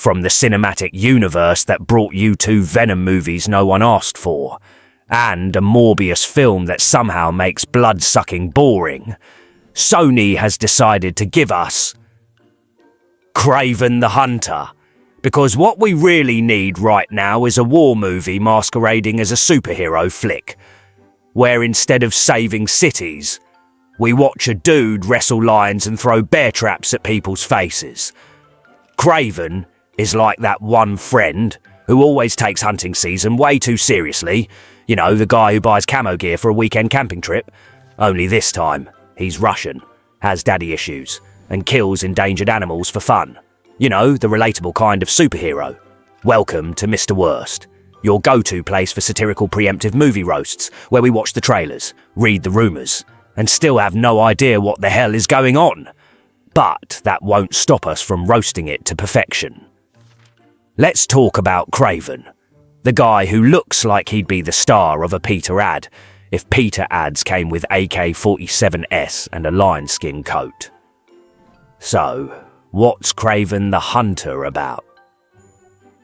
from the cinematic universe that brought you two Venom movies no one asked for, and a Morbius film that somehow makes blood-sucking boring, Sony has decided to give us Kraven the Hunter. Because what we really need right now is a war movie masquerading as a superhero flick, where instead of saving cities, we watch a dude wrestle lions and throw bear traps at people's faces. Kraven is like that one friend who always takes hunting season way too seriously. You know, the guy who buys camo gear for a weekend camping trip. Only this time, he's Russian, has daddy issues, and kills endangered animals for fun. You know, the relatable kind of superhero. Welcome to MrWorst, your go-to place for satirical preemptive movie roasts, where we watch the trailers, read the rumours, and still have no idea what the hell is going on. But that won't stop us from roasting it to perfection. Let's talk about Kraven, the guy who looks like he'd be the star of a Peter ad, if Peter ads came with AK-47S and a lion skin coat. So, what's Kraven the Hunter about?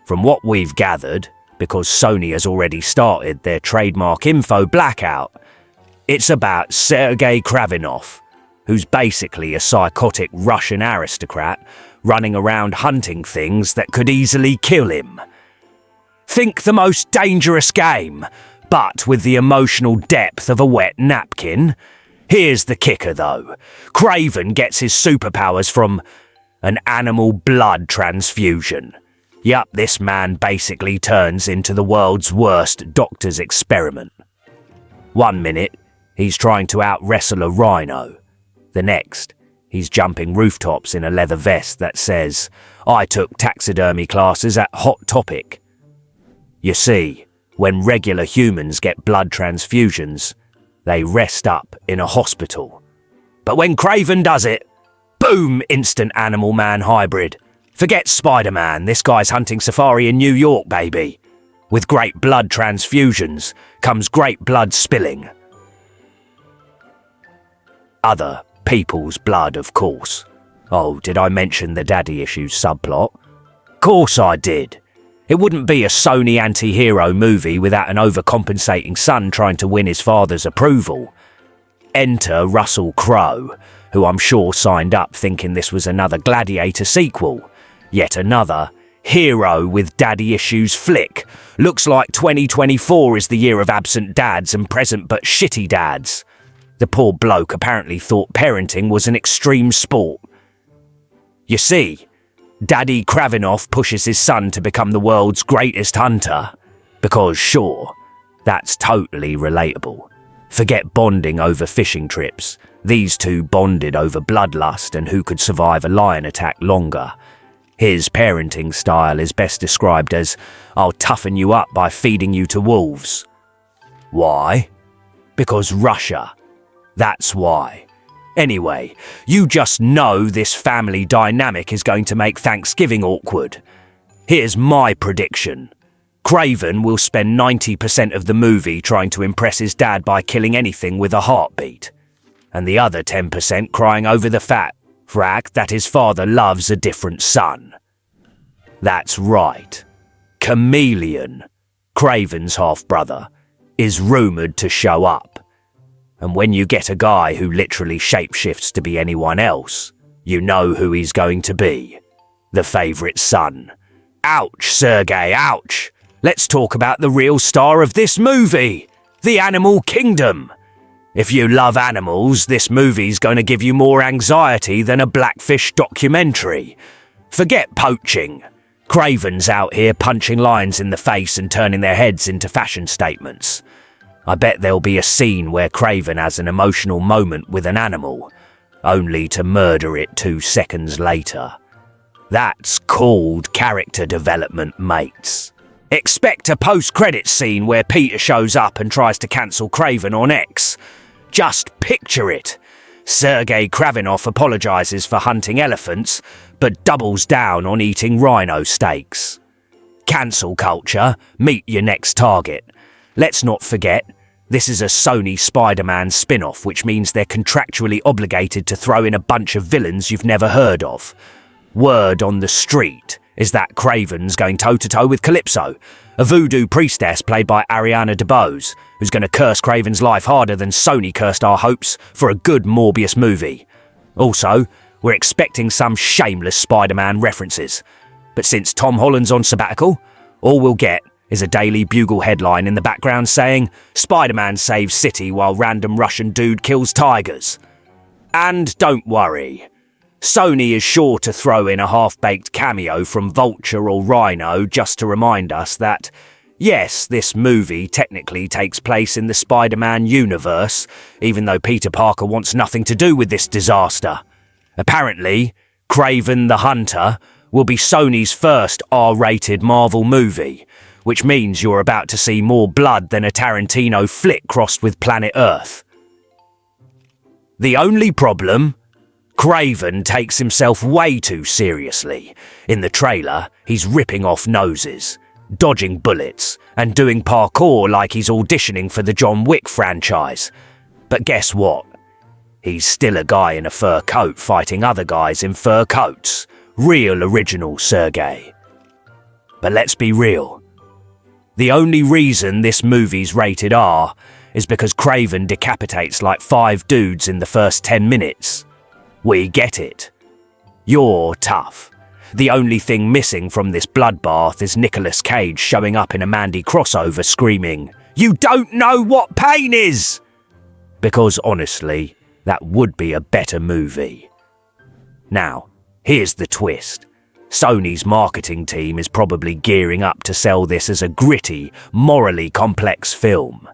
From what we've gathered, because Sony has already started their trademark info blackout, it's about Sergei Kravinov, who's basically a psychotic Russian aristocrat running around hunting things that could easily kill him. Think the most dangerous game, but with the emotional depth of a wet napkin. Here's the kicker though. Kraven gets his superpowers from an animal blood transfusion. Yup, this man basically turns into the world's worst doctor's experiment. 1 minute, he's trying to out-wrestle a rhino. The next, he's jumping rooftops in a leather vest that says, "I took taxidermy classes at Hot Topic." You see, when regular humans get blood transfusions, they rest up in a hospital. But when Kraven does it, boom, instant animal-man hybrid. Forget Spider-Man, this guy's hunting safari in New York, baby. With great blood transfusions comes great blood spilling. Other people's blood, of course. Oh, did I mention the daddy issues subplot? Course I did. It wouldn't be a Sony anti-hero movie without an overcompensating son trying to win his father's approval. Enter Russell Crowe, who I'm sure signed up thinking this was another Gladiator sequel. Yet another hero with daddy issues flick. Looks like 2024 is the year of absent dads and present but shitty dads. The poor bloke apparently thought parenting was an extreme sport. You see, Daddy Kravinov pushes his son to become the world's greatest hunter. Because sure, that's totally relatable. Forget bonding over fishing trips. These two bonded over bloodlust and who could survive a lion attack longer. His parenting style is best described as, "I'll toughen you up by feeding you to wolves." Why? Because Russia. That's why. Anyway, you just know this family dynamic is going to make Thanksgiving awkward. Here's my prediction. Kraven will spend 90% of the movie trying to impress his dad by killing anything with a heartbeat, and the other 10% crying over the fact that his father loves a different son. That's right. Chameleon, Kraven's half-brother, is rumoured to show up. And when you get a guy who literally shapeshifts to be anyone else, you know who he's going to be. The favourite son. Ouch, Sergei, ouch! Let's talk about the real star of this movie, the animal kingdom. If you love animals, this movie's going to give you more anxiety than a Blackfish documentary. Forget poaching. Kraven's out here punching lions in the face and turning their heads into fashion statements. I bet there'll be a scene where Kraven has an emotional moment with an animal, only to murder it 2 seconds later. That's called character development, mates. Expect a post-credits scene where Peter shows up and tries to cancel Kraven on X. Just picture it. Sergei Kravinov apologizes for hunting elephants, but doubles down on eating rhino steaks. Cancel culture, meet your next target. Let's not forget, this is a Sony Spider-Man spin-off, which means they're contractually obligated to throw in a bunch of villains you've never heard of. Word on the street is that Kraven's going toe-to-toe with Calypso, a voodoo priestess played by Ariana DeBose, who's going to curse Kraven's life harder than Sony cursed our hopes for a good Morbius movie. Also, we're expecting some shameless Spider-Man references. But since Tom Holland's on sabbatical, all we'll get is a Daily Bugle headline in the background saying, "Spider-Man saves city while random Russian dude kills tigers." And don't worry, Sony is sure to throw in a half-baked cameo from Vulture or Rhino just to remind us that, yes, this movie technically takes place in the Spider-Man universe, even though Peter Parker wants nothing to do with this disaster. Apparently, Kraven the Hunter will be Sony's first R-rated Marvel movie, which means you're about to see more blood than a Tarantino flick crossed with Planet Earth. The only problem? Kraven takes himself way too seriously. In the trailer, he's ripping off noses, dodging bullets, and doing parkour like he's auditioning for the John Wick franchise. But guess what? He's still a guy in a fur coat fighting other guys in fur coats. Real original, Sergey. But let's be real. The only reason this movie's rated R is because Kraven decapitates like 5 dudes in the first 10 minutes. We get it. You're tough. The only thing missing from this bloodbath is Nicolas Cage showing up in a Mandy crossover screaming, "You don't know what pain is!" Because honestly, that would be a better movie. Now, here's the twist. Sony's marketing team is probably gearing up to sell this as a gritty, morally complex film.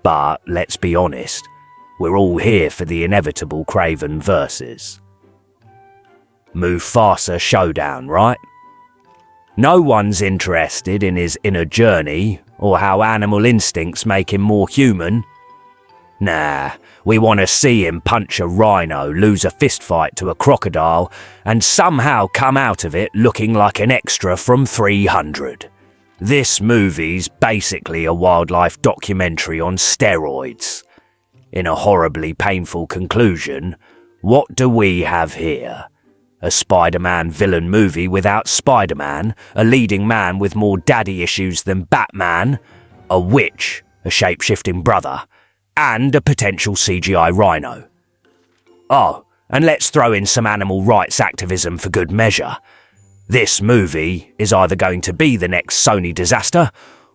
But let's be honest, we're all here for the inevitable Kraven versus Mufasa showdown, right? No one's interested in his inner journey or how animal instincts make him more human. Nah, we want to see him punch a rhino, lose a fistfight to a crocodile, and somehow come out of it looking like an extra from 300. This movie's basically a wildlife documentary on steroids. In a horribly painful conclusion, what do we have here? A Spider-Man villain movie without Spider-Man, a leading man with more daddy issues than Batman, a witch, a shape-shifting brother, and a potential CGI rhino. Oh, and let's throw in some animal rights activism for good measure. This movie is either going to be the next Sony disaster,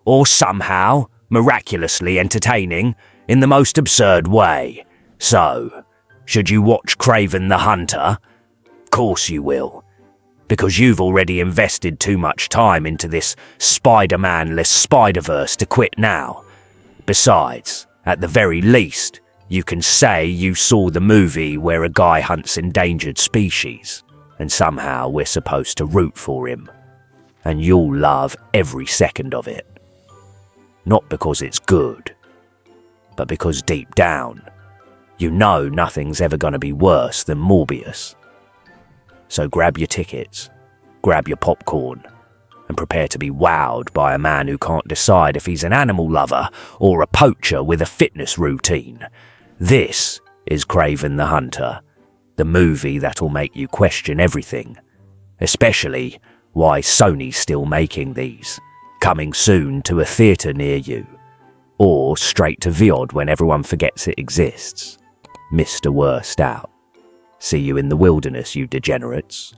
or somehow, miraculously entertaining in the most absurd way. So, should you watch Kraven the Hunter? Of course you will. Because you've already invested too much time into this Spider-Man-less Spider-Verse to quit now. Besides, at the very least, you can say you saw the movie where a guy hunts endangered species, and somehow we're supposed to root for him. And you'll love every second of it. Not because it's good, but because deep down, you know nothing's ever going to be worse than Morbius. So grab your tickets, grab your popcorn, and prepare to be wowed by a man who can't decide if he's an animal lover or a poacher with a fitness routine. This is Kraven the Hunter, the movie that'll make you question everything, especially why Sony's still making these, coming soon to a theatre near you, or straight to VOD when everyone forgets it exists. MrWorst out. See you in the wilderness, you degenerates.